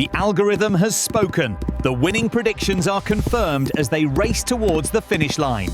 The algorithm has spoken. The winning predictions are confirmed as they race towards the finish line.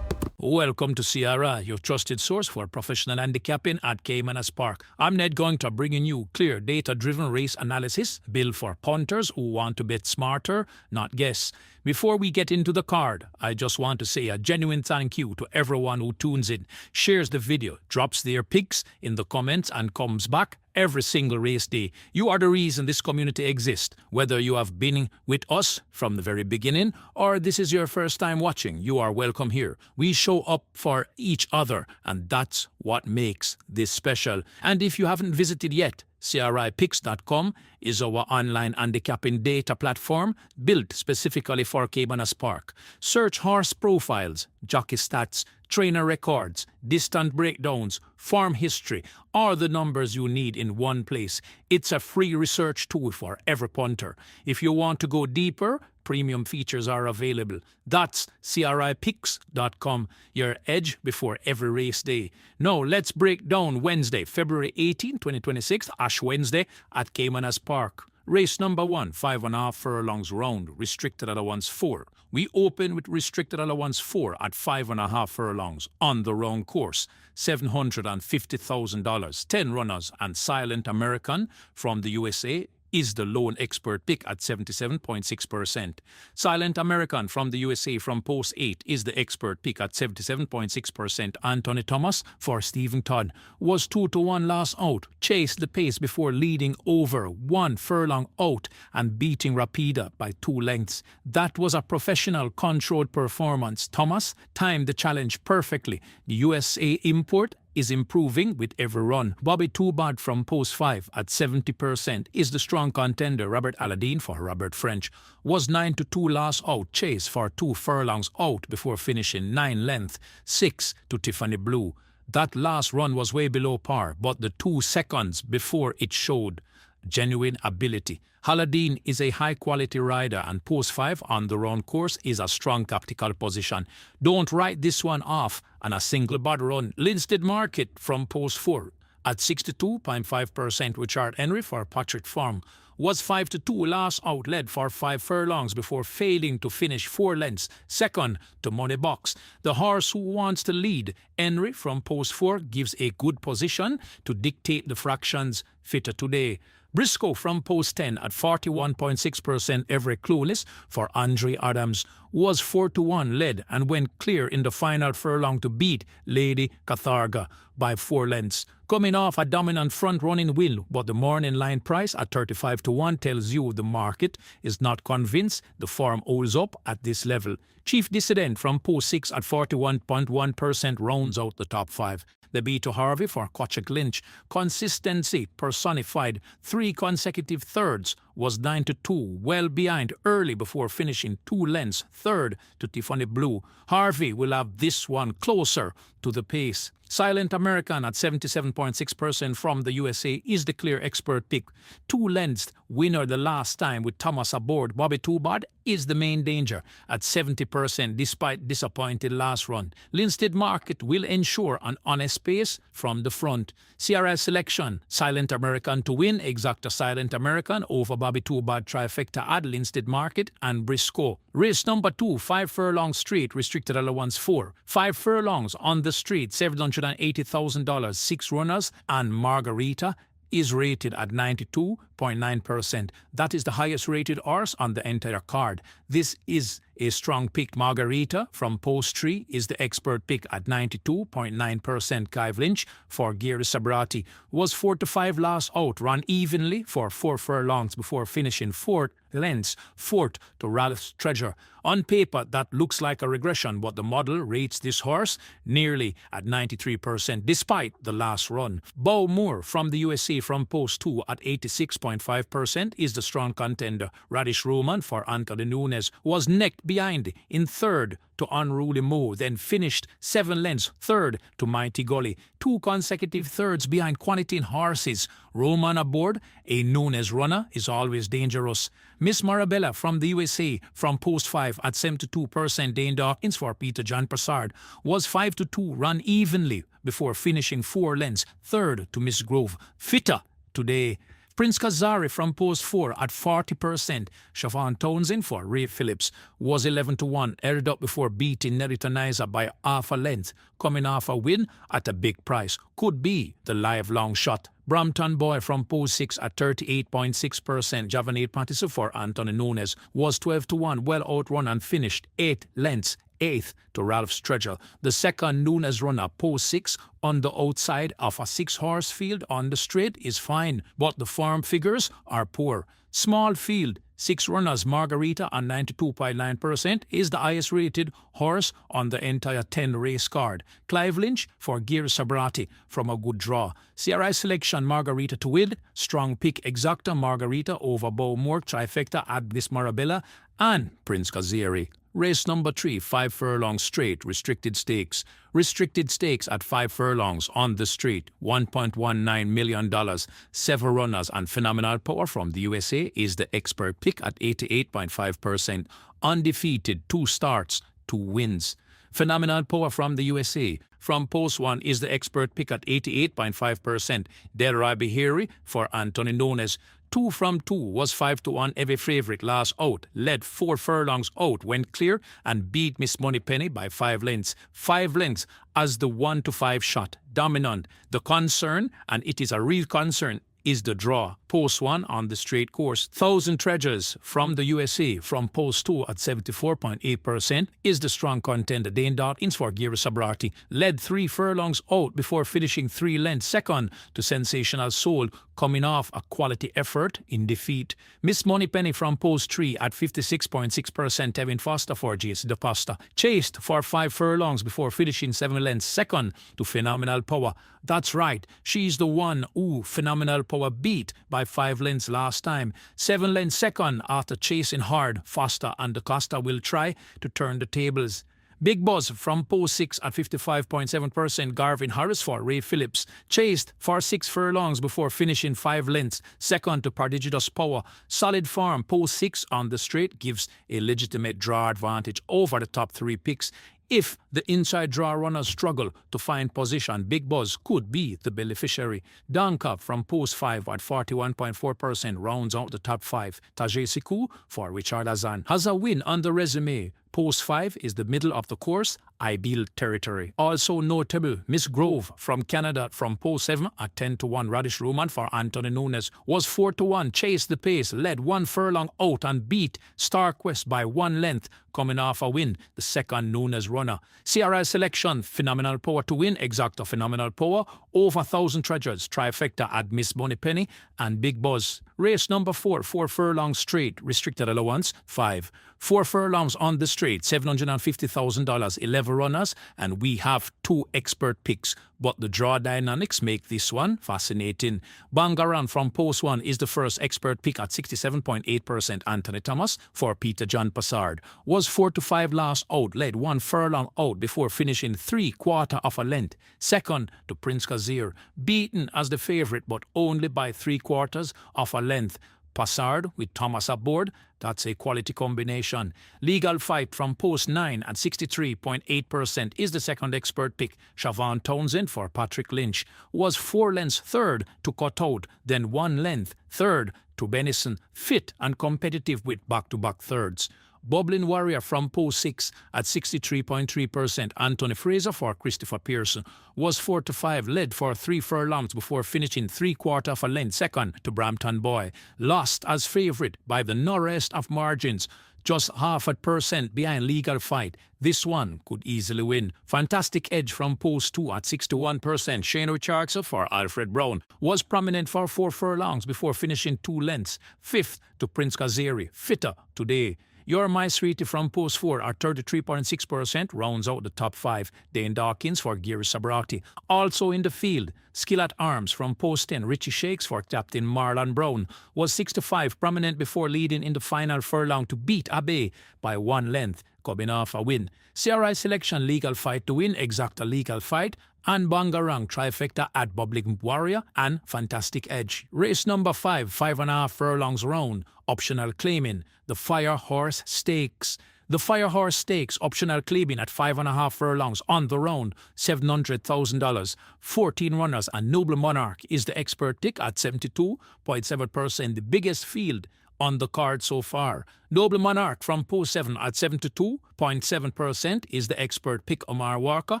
Welcome to C.R.I, your trusted source for professional handicapping at Caymanas Park. I'm Ned Gunter, bringing you clear, data-driven race analysis built for punters who want to bet smarter, not guess. Before we get into the card, I just want to say a genuine thank you to everyone who tunes in, shares the video, drops their picks in the comments, and comes back every single race day. You are the reason this community exists. Whether you have been with us from the very beginning or this is your first time watching, you are welcome here. We show up for each other, and that's what makes this special. And if you haven't visited yet, CRIpicks.com is our online handicapping data platform built specifically for Caymanas Park. Search horse profiles, jockey stats, trainer records, distant breakdowns, form history, all the numbers you need in one place. It's a free research tool for every punter. If you want to go deeper, premium features are available. That's CRIpicks.com, your edge before every race day. Now let's break down Wednesday, February 18, 2026, Ash Wednesday at Caymanas Park. Race number 1, 5.5 furlongs round, restricted allowance 4. We open with restricted allowance 4 at 5.5 furlongs on the round course, $750,000. 10 runners and Silent American from the USA is the lone expert pick at 77.6%. Silent American from the USA from post 8 is the expert pick at 77.6%. Anthony Thomas for Stephen Todd was 2-1 last out, chased the pace before leading over 1 furlong out and beating Rapida by 2 lengths. That was a professional controlled performance. Thomas timed the challenge perfectly. The USA import is improving with every run. Bobby Too Bad from post 5 at 70% is the strong contender. Robert Aladdin for Robert French was 9-2 last out, chase for 2 furlongs out before finishing 9 length, 6 to Tiffany Blue. That last run was way below par, but the 2 seconds before it showed genuine ability. Aladdin is a high-quality rider, and post 5 on the round course is a strong tactical position. Don't write this one off on a single bad run. Linstead Market from post 4 at 62.5%. Richard Henry for Patrick Farm was 5-2 last out, led for 5 furlongs before failing to finish 4 lengths, second to Money Box. The horse who wants to lead, Henry from post 4, gives a good position to dictate the fractions fitter today. Briscoe from post 10 at 41.6%. Every Clueless for Andre Adams was 4-1 led and went clear in the final furlong to beat Lady Catharga by 4 lengths. Coming off a dominant front-running win, but the morning line price at 35-1 tells you the market is not convinced the form holds up at this level. Chief Dissident from post 6 at 41.1% rounds out the top 5. The B to Harvey for Kochek Lynch. Consistency personified. 3 consecutive thirds was 9-2, well behind early before finishing 2 lengths, third to Tiffany Blue. Harvey will have this one closer to the pace. Silent American at 77.6% from the USA is the clear expert pick. 2 lengths winner the last time with Thomas aboard. Bobby Too Bad is the main danger at 70% despite disappointed last run. Linstead Market will ensure an honest pace from the front. C.R.I selection, Silent American to win, exacta Silent American over Bobby Too Bad trifecta at Linstead Market and Briscoe. Race number 2, 5 furlongs straight, restricted allowance 4. 5 furlongs on the street, $780,000, 6 runners, and Margarita is rated at 92.9%. That is the highest rated horse on the entire card. This is a strong pick. Margarita from post 3 is the expert pick at 92.9%. Clive Lynch for Gary Sabrati was 4-5 last out, run evenly for 4 furlongs before finishing 4th lengths, 4th to Ralph's Treasure. On paper, that looks like a regression, but the model rates this horse nearly at 93% despite the last run. Beau Moore from the USA from post 2 at 86.5% is the strong contender. Radish Roman for Anthony Nunes was necked behind in 3rd to Unruly Mo, then finished 7 lengths, 3rd to Mighty Gully. 2 consecutive thirds behind Quality in Horses. Roman aboard, a Nunes runner, is always dangerous. Miss Marabella from the USA from post 5 at 72%. Dane Dawkins for Peter John Prasad was 5-2, run evenly before finishing 4 lengths, 3rd to Miss Grove. Fitter today. Prince Kazari from post 4 at 40%. Siobhan Townsend for Ray Phillips was 11-1, aired up before beating Neritanizer by half a length, coming off a win at a big price. Could be the live-long shot. Brampton Boy from post 6 at 38.6%. Javanade Patterson for Anthony Nunes was 12-1, well outrun and finished 8 lengths. 8th to Ralph Stregel. The second Nunes runner, post 6, on the outside of a 6-horse field on the straight is fine, but the form figures are poor. Small field, 6 runners, Margarita at 92.9% is the highest rated horse on the entire 10 race card. Clive Lynch for Gear Sabrati from a good draw. C.R.I. selection, Margarita to win. Strong pick, Exacta, Margarita over Bowmore, trifecta, Advis Marabella, and Prince Kaziri. Race number 3, 5 furlongs straight, restricted stakes. Restricted stakes at 5 furlongs on the street, $1.19 million. 7 runners and phenomenal power from the USA is the expert pick at 88.5%. Undefeated, 2 starts, 2 wins. Phenomenal power from the USA. From post 1 is the expert pick at 88.5%. Delroy Beheri for Anthony Nunes. 2 from 2 was 5-1 every favourite last out, led 4 furlongs out, went clear and beat Miss Moneypenny by 5 lengths. 5 lengths as the 1-5 shot, dominant. The concern, and it is a real concern, is the draw. Post 1 on the straight course. 1,000 Treasures from the USA from post 2 at 74.8% is the strong contender. Dane Dawkins for Gira Sabrati led 3 furlongs out before finishing 3 lengths second to Sensational Soul, coming off a quality effort in defeat. Miss Moneypenny from post 3 at 56.6%. Evan Foster for J.S. De Pasta chased for 5 furlongs before finishing 7 lengths second to Phenomenal Power. That's right, she's the one who Phenomenal Power beat by 5 lengths last time. 7 lengths second after chasing hard. Foster and De Costa will try to turn the tables. Big Buzz from post 6 at 55.7%. Garvin Harris for Ray Phillips chased for 6 furlongs before finishing 5 lengths second to Prodigious Power. Solid form, post 6 on the straight gives a legitimate draw advantage over the top 3 picks. If the inside draw runners struggle to find position, Big Buzz could be the beneficiary. Donka from post 5 at 41.4% rounds out the top 5. Tajay Siku for Richard Azan has a win on the resume. Post 5 is the middle of the course, ideal territory. Also notable, Miss Grove from Canada from post 7 at 10-1. Radish Roman for Anthony Nunes was 4-1, chased the pace, led 1 furlong out and beat Star Quest by 1 length, coming off a win, the second Nunes runner. C.R.I. selection, Phenomenal Power to win, Exacta Phenomenal Power, over 1,000 Treasures, trifecta at Miss Moneypenny, and Big Buzz. Race number 4, 4 furlongs straight, restricted allowance, 5. 4 furlongs on the straight, $750,000, 11 runners, and we have 2 expert picks. But the draw dynamics make this one fascinating. Bangaran from post 1 is the first expert pick at 67.8%. Anthony Thomas for Peter John Passard was 4-5 last out, led 1 furlong out before finishing 3/4 of a length. Second to Prince Kazir, beaten as the favourite but only by 3/4 of a length. Passard with Thomas aboard, that's a quality combination. Legal Fight from post 9 at 63.8% is the second expert pick. Siobhan Townsend for Patrick Lynch was 4 lengths third to Cutout, then 1 length third to Benison, fit and competitive with back-to-back thirds. Bubbling Warrior from post 6 at 63.3%. Anthony Fraser for Christopher Pearson was 4-5, led for 3 furlongs before finishing 3/4 of a length second to Brampton Boy. Lost as favourite by the no rest of margins, just 0.5% behind Legal Fight. This one could easily win. Fantastic Edge from post 2 at 61%. Shane Richardson for Alfred Brown was prominent for 4 furlongs before finishing 2 lengths. 5th to Prince Kaziri. Fitter today. You're My Sweetie from post 4 at 33.6% rounds out the top 5. Dane Dawkins for Giri Sabrati. Also in the field, Skill at Arms from post 10. Richie Shakes for Captain Marlon Brown was 6-5, prominent before leading in the final furlong to beat Abe by 1 length, coming off a win. C.R.I. selection, Legal Fight to win, Exacta Legal Fight, and Bangarang trifecta at Bubbling Warrior and Fantastic Edge. Race number 5, 5.5 furlongs round, optional claiming the Fire Horse Stakes. The Fire Horse Stakes, optional claiming at 5.5 furlongs on the round, $700,000. 14 runners, and Noble Monarch is the expert pick at 72.7%, the biggest field on the card so far. Noble Monarch from post 7 at 72.7% is the expert pick. Omar Walker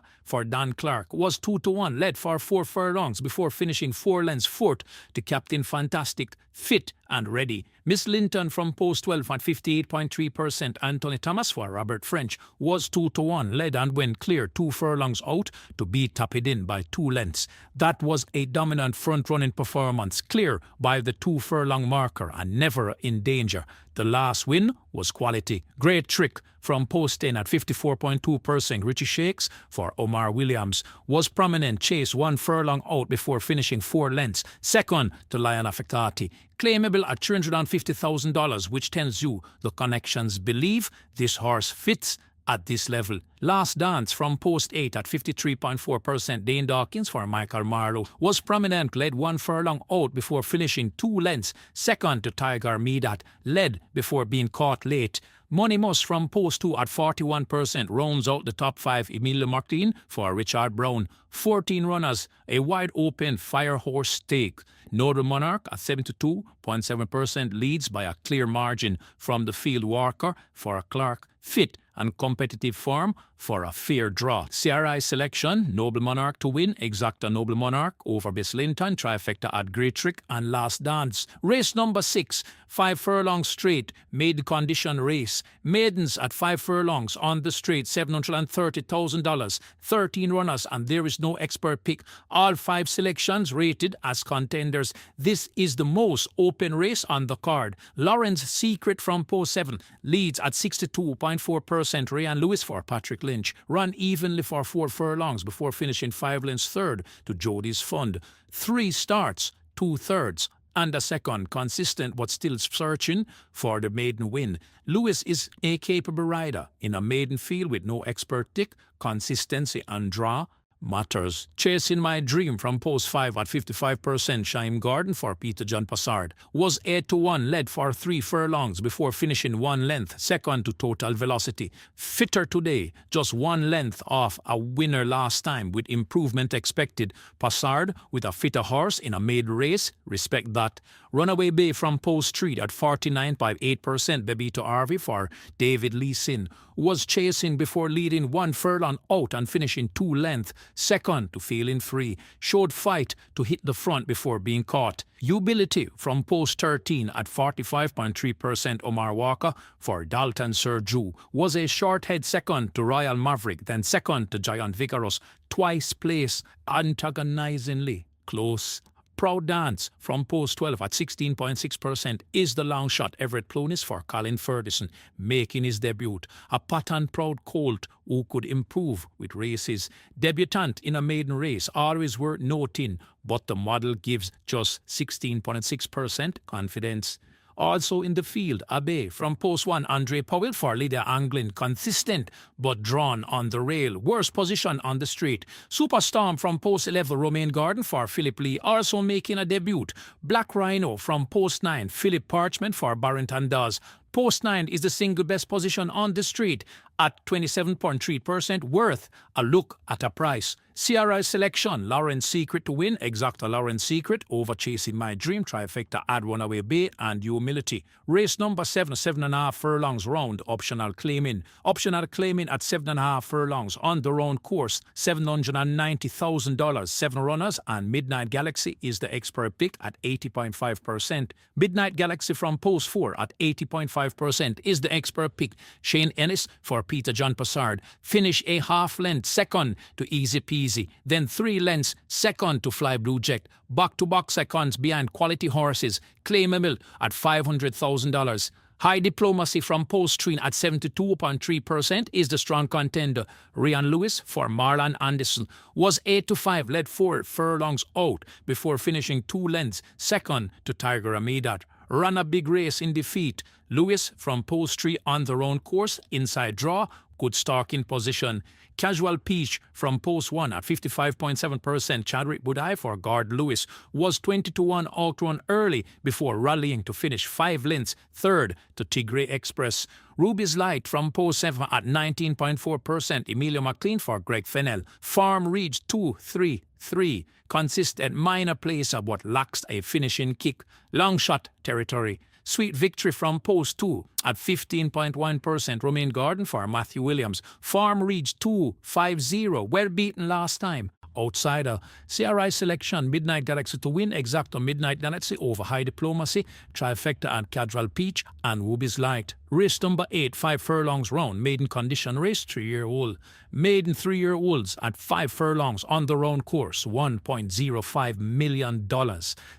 for Dan Clark was 2-1, led for 4 furlongs before finishing 4 lengths fourth to Captain Fantastic, fit and ready. Miss Linton from post 12 at 58.3%. Anthony Thomas for Robert French was 2-1, led and went clear 2 furlongs out to beat Tapidin by 2 lengths. That was a dominant front-running performance, clear by the 2 furlong marker and never in danger. The last win was quality. Great trick from post 10 at 54.2%. Richie Shakes for Omar Williams was prominent. Chase 1 furlong out before finishing 4 lengths. Second to Lion Affectati. Claimable at $350,000, which tells you the connections believe this horse fits at this level. Last Dance from post 8 at 53.4%. Dane Dawkins for Michael Marlowe was prominent, led 1 furlong out before finishing 2 lengths. Second to Tiger Medat, led before being caught late. Money Must from post 2 at 41% rounds out the top 5. Emilio Martin for Richard Brown. 14 runners, a wide open Fire Horse Stake. Noble Monarch at 72.7% leads by a clear margin from the field. Walker for Clark, fit and competitive form for a fair draw. C.R.I. selection, Noble Monarch to win, Exacta Noble Monarch over Miss Linton, Trifecta at Great Trick and Last Dance. Race number 6, 5 furlongs straight, maiden condition race. Maidens at 5 furlongs on the straight, $730,000. 13 runners and there is no expert pick. All 5 selections rated as contenders. This is the most open race on the card. Lawrence Secret from post 7 leads at 62.4%. Ryan Lewis for Patrick Lynch run evenly for 4 furlongs before finishing 5 lengths third to Jody's Fund. 3 starts, 2/3 and a second, consistent but still searching for the maiden win. Lewis is a capable rider in a maiden field with no expert tick. Consistency and draw matters. Chasing My Dream from post 5 at 55%. Shime Garden for Peter John Passard was 8-1, led for 3 furlongs before finishing 1 length second to Total Velocity. Fitter today, just 1 length off a winner last time with improvement expected. Passard with a fitter horse in a maiden race, respect that. Runaway Bay from post 3 at 49.8%. Bebito Harvey for David Lee Sin was chasing before leading 1 furlong out and finishing 2 length second to Feeling Free. Showed fight to hit the front before being caught. Ubility from post 13 at 45.3%. Omar Walker for Dalton Serju was a short head second to Royal Maverick, then second to Giant Vigorous. Twice placed antagonizingly close. Proud Dance from post 12 at 16.6% is the long shot. Everett Plunis for Colin Ferguson making his debut. A pattern proud colt who could improve with races. Debutant in a maiden race, always worth noting, but the model gives just 16.6% confidence. Also in the field, Abe from post 1, Andre Powell for Lydia Anglin, consistent but drawn on the rail. Worst position on the straight. Superstorm from post 11, Romaine Garden for Philip Lee, also making a debut. Black Rhino from post 9, Philip Parchment for Barrington Dawes. Post 9 is the single best position on the street at 27.3%, worth a look at a price. C.R.I. selection, Lawrence Secret to win, Exacta Lawrence Secret over Chasing My Dream, Trifecta Add Runaway Bay and Humility. Race number 7, 7.5 furlongs round, optional claiming. Optional claiming at 7.5 furlongs on the round course, $790,000. 7 runners and Midnight Galaxy is the expert pick at 80.5%. Midnight Galaxy from post 4 at 80.5% is the expert pick. Shane Ennis for Peter John Passard finish a half length second to Easy Peasy, then 3 lengths second to Fly Blue Jet. Back-to-back seconds behind quality horses. Claimable at $500,000. High Diplomacy from post 3 at 72.3% is the strong contender. Ryan Lewis for Marlon Anderson was 8-5, led 4 furlongs out before finishing 2 lengths second to Tiger Amidat. Ran a big race in defeat. Lewis from post 3 on the round course, inside draw, good stalking position. Casual Peach from post 1 at 55.7%. Chadwick Budai for Guard Lewis was 20-1 outrun early before rallying to finish 5 lengths third to Tigray Express. Ruby's Light from post 7 at 19.4%. Emilio McLean for Greg Fennell. Farm Reach 2-3-3. Consistent minor placer but lacks a finishing kick. Long shot territory. Sweet Victory from post 2 at 15.1%. Romaine Garden for Matthew Williams. Farm Reach 2-5-0. Well beaten last time. Outsider. C.R.I. Selection. Midnight Galaxy to win. Exacto Midnight Galaxy over High Diplomacy. Trifecta and Casual Peach and Ruby's Light. Race number 8, 5 furlongs round. Maiden condition race, 3-year-old. Maiden 3-year-olds at 5 furlongs on the round course, $1.05 million.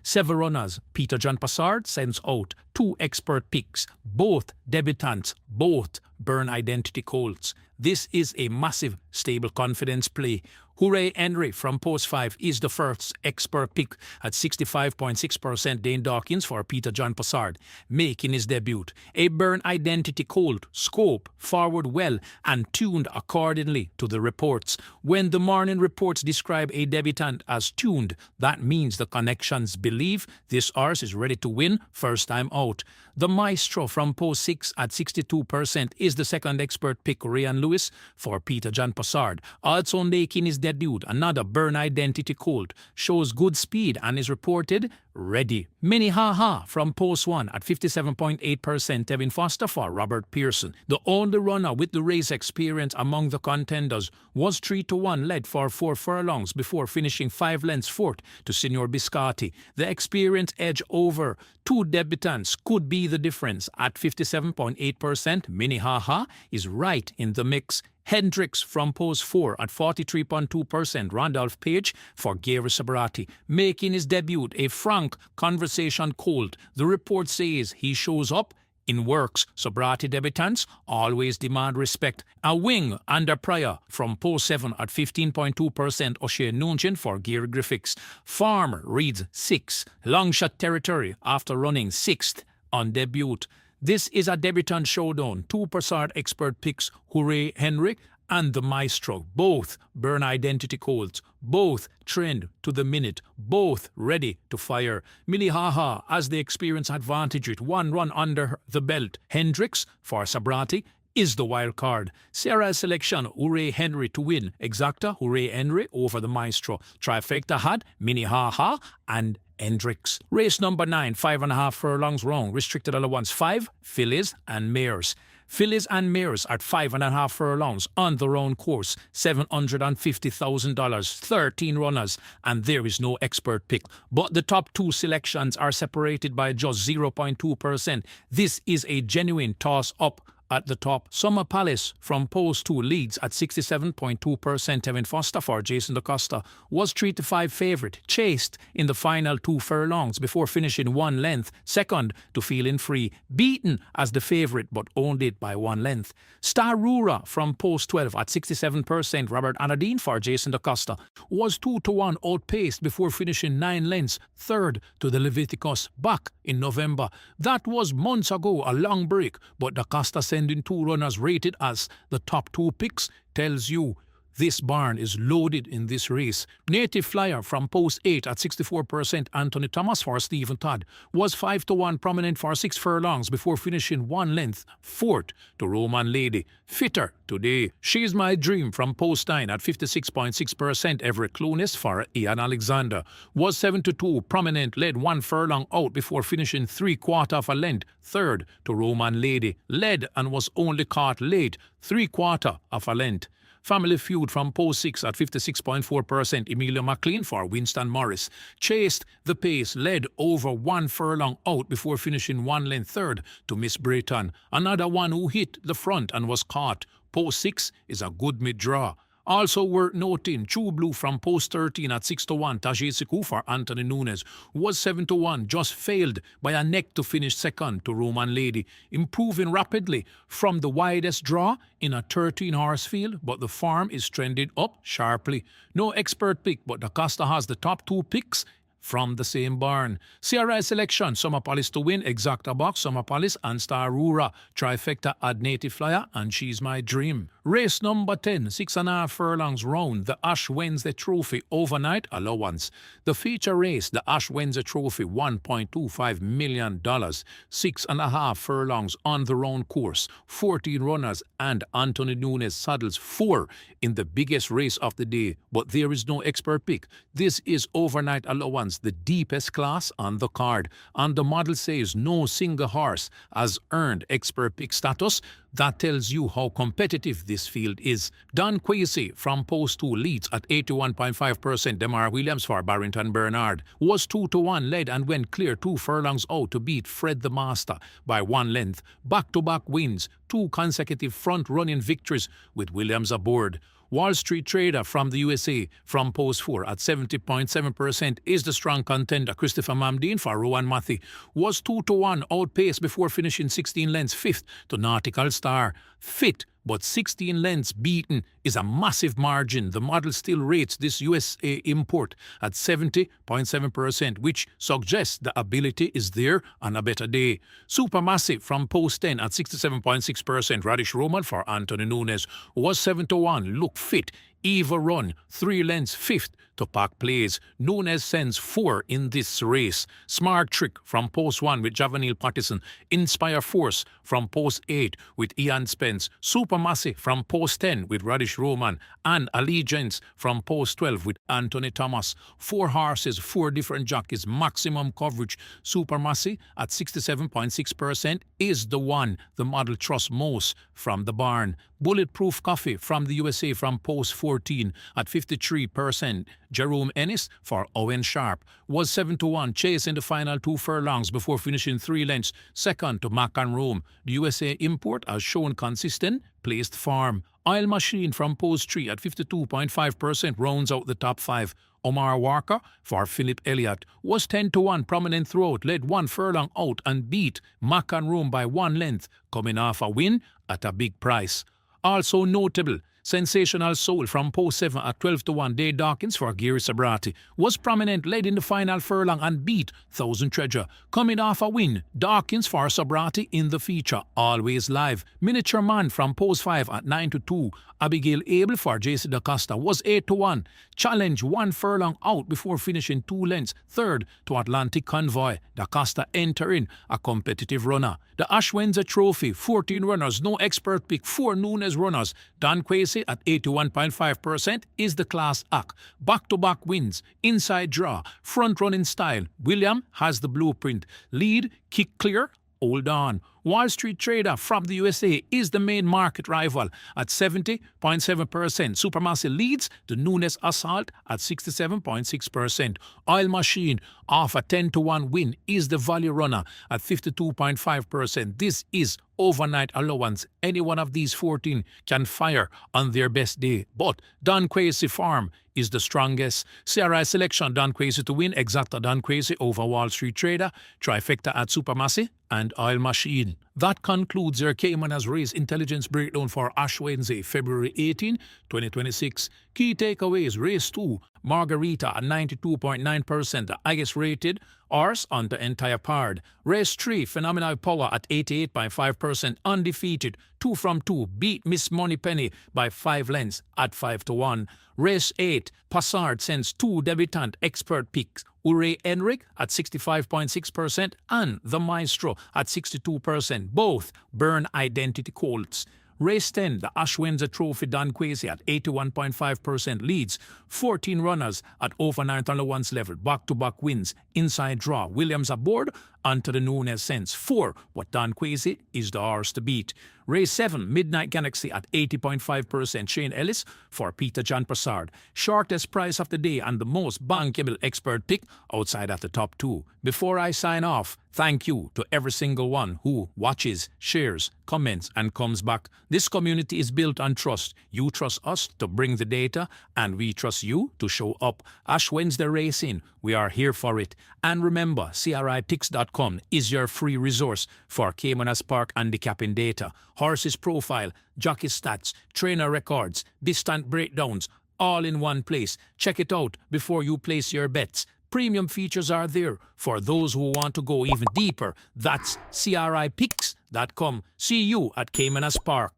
7 runners. Peter John Passard sends out 2 expert picks, both debutants, both Burn Identity colts. This is a massive stable confidence play. Hooray Henry from post 5 is the first expert pick at 65.6%. Dane Dawkins for Peter John Passard, making his debut. A Burn Identity colt, scope, forward well, and tuned accordingly to the reports. When the morning reports describe a debutant as tuned, that means the connections believe this horse is ready to win first time out. The Maestro from post 6 at 62% is the second expert pick. Ryan Lewis for Peter John Passard, also making his debut. Another Burn Identity colt, shows good speed and is reported ready. Mini Ha Ha from post 1 at 57.8%. Tevin Foster for Robert Pearson. The only runner with the race experience among the contenders was 3-1, led for 4 furlongs before finishing 5 lengths fourth to Signor Biscotti. The experience edge over 2 debutants could be the difference. At 57.8%, Mini Ha Ha is right in the mix. Hendricks from post 4 at 43.2%. Randolph Page for Gary Sabrati, making his debut. A frank conversation colt. The report says he shows up in works. Sabrati debutants always demand respect. A wing under Pryor from post 7 at 15.2%. O'Shea Nugent for Gary Griffiths. Farmer reads 6. Long shot territory after running 6th on debut. This is a debutant showdown. 2 Passard expert picks, Hooray Henry and the Maestro. Both Burn Identity colts. Both trained to the minute. Both ready to fire. Mini Ha Ha has the experience advantage with 1 run under the belt. Hendricks for Sabrati is the wild card. C.R.I. Selection, Hooray Henry to win. Exacta, Hooray Henry over the Maestro. Trifecta had Mini Ha Ha and Hendricks. Race number 9, 5.5 furlongs round. Restricted allowance 5, fillies and mares. Fillies and mares at 5.5 furlongs on the round course, $750,000, 13 runners, and there is no expert pick. But the top 2 selections are separated by just 0.2%. This is a genuine toss-up. At the top, Summer Palace from post 2 leads at 67.2%. Tevin Foster for Jason DaCosta was 3-5 favourite, chased in the final 2 furlongs before finishing 1 length, second to Feeling Free, beaten as the favourite but owned it by 1 length. Star Rura from post 12 at 67%. Robert Anadine for Jason DaCosta was 2-1 outpaced before finishing 9 lengths, third to the Leviticus back in November. That was months ago, a long break, but DaCosta sending 2 runners rated as the top 2 picks tells you this barn is loaded in this race. Native Flyer from post 8 at 64%. Anthony Thomas for Stephen Todd was 5-1 prominent for 6 furlongs before finishing 1 length fourth to Roman Lady. Fitter today, She's My Dream from post 9 at 56.6%. Everett Clunis for Ian Alexander was 7-2 prominent, led 1 furlong out before finishing 3/4 of a length third to Roman Lady. Led and was only caught late 3/4 of a length. Family Feud from post 6 at 56.4%. Emilio McLean for Winston Morris chased the pace, led over 1 furlong out before finishing 1 length third to Miss Brayton. Another one who hit the front and was caught. Post 6 is a good mid-draw. Also worth noting, True Blue from post 13 at 6-1. Tajay Siku for Anthony Nunes was 7-1, just failed by a neck to finish second to Roman Lady, improving rapidly from the widest draw in a 13-horse field, but the farm is trending up sharply. No expert pick, but DaCosta has the top 2 picks from the same barn. C.R.I. selection, Summerpolis to win, Exacta Box, Summerpolis and Starura, Trifecta Ad Native Flyer, and She's My Dream. Race number 10, 6.5 furlongs round, the Ash Wednesday Trophy overnight allowance. The feature race, the Ash Wednesday Trophy, $1.25 million, 6.5 furlongs on the round course, 14 runners, and Anthony Nunes saddles 4 in the biggest race of the day, but there is no expert pick. This is overnight allowance, the deepest class on the card, and the model says no single horse has earned expert pick status. That tells you how competitive this field is. Don Quasey from Post 2 leads at 81.5%. Demar Williams for Barrington Bernard was 2-1, led and went clear 2 furlongs out to beat Fred the Master by 1 length. Back-to-back wins, 2 consecutive front-running victories with Williams aboard. Wall Street Trader from the USA from Post 4 at 70.7% is the strong contender. Christopher Mamdine for Rowan Mathy was 2-1, outpaced before finishing 16 lengths 5th to Nautical Star. Fit, but 16 lengths beaten is a massive margin. The model still rates this USA import at 70.7%, which suggests the ability is there on a better day. Supermassive from Post 10 at 67.6%. Radish Roman for Anthony Nunes was 7-1. Look fit. Eva Run, 3 lengths 5th to Park Plays. Nunes sends 4 in this race. Smart Trick from Post 1 with Javanil Pattison. Inspire Force from Post 8 with Ian Spence. Supermassive from Post 10 with Radish Roman. And Allegiance from Post 12 with Anthony Thomas. 4 horses, 4 different jockeys, maximum coverage. Supermassive at 67.6% is the one the model trusts most from the barn. Bulletproof Coffee from the USA from Post 14 at 53%. Jerome Ennis for Owen Sharp was 7-1, chasing the final 2 furlongs before finishing 3 lengths second to Mac and Rome. The USA import has shown consistent placed form. Oil Machine from Post 3 at 52.5% rounds out the top 5. Omar Walker for Philip Elliott was 10-1, prominent throughout, led 1 furlong out and beat Mac and Rome by 1 length, coming off a win at a big price. Also notable, Sensational Soul from Post 7 at 12-1. Dave Dawkins for Gary Sabrati was prominent, led in the final furlong and beat Thousand Treasure. Coming off a win, Dawkins for Sabrati in the feature, always live. Miniature Man from Post 5 at 9-2. Abigail Abel for JC DaCosta was 8-1. Challenge 1 furlong out before finishing 2 lengths, third to Atlantic Convoy. DaCosta entering a competitive runner. The Ash Wednesday Trophy, 14 runners, no expert pick, 4 Nunes runners. Don Quasey at 81.5% is the class act. Back-to-back wins, inside draw, front-running style. William has the blueprint. Lead, kick clear, hold on. Wall Street Trader from the USA is the main market rival at 70.7%. Supermassive leads the Nunes Assault at 67.6%. Oil Machine off a 10-1 win is the value runner at 52.5%. This is overnight allowance. Any one of these 14 can fire on their best day. But Don Quasey Farm is the strongest. C.R.I. selection, Don Quasey to win. Exacta Don Quasey over Wall Street Trader. Trifecta at Supermassive and Oil Machine. That concludes your Caymanas Race Intelligence Breakdown for Ash Wednesday, February 18, 2026. Key takeaways: Race 2, Margarita at 92.9%, the highest rated horse on the entire card. Race 3, Phenomenal Power at 88.5%, undefeated, 2 from 2, beat Miss Moneypenny by 5 lengths at 5-1. Race 8, Passard sends 2 debutant expert picks, Ure Enric at 65.6% and the Maestro at 62%, both burn identity colts. Race 10, the Ash Wednesday Trophy, Don Quasey at 81.5% leads, 14 runners at over 9th allowance level, back-to-back wins, inside draw. Williams aboard, onto the Nunes sends 4, but Don Quasey is the horse to beat. Race 7, Midnight Galaxy at 80.5%, Shane Ellis for Peter John Passard. Shortest price of the day and the most bankable expert pick outside of the top 2. Before I sign off, thank you to every single one who watches, shares, comments, and comes back. This community is built on trust. You trust us to bring the data, and we trust you to show up. Ash Wednesday Racing, we are here for it. And remember, CRIpicks.com is your free resource for Caymanas Park handicapping data, horses profile, jockey stats, trainer records, distant breakdowns, all in one place. Check it out before you place your bets. Premium features are there for those who want to go even deeper. That's CRIpicks.com. See you at Caymanas Park.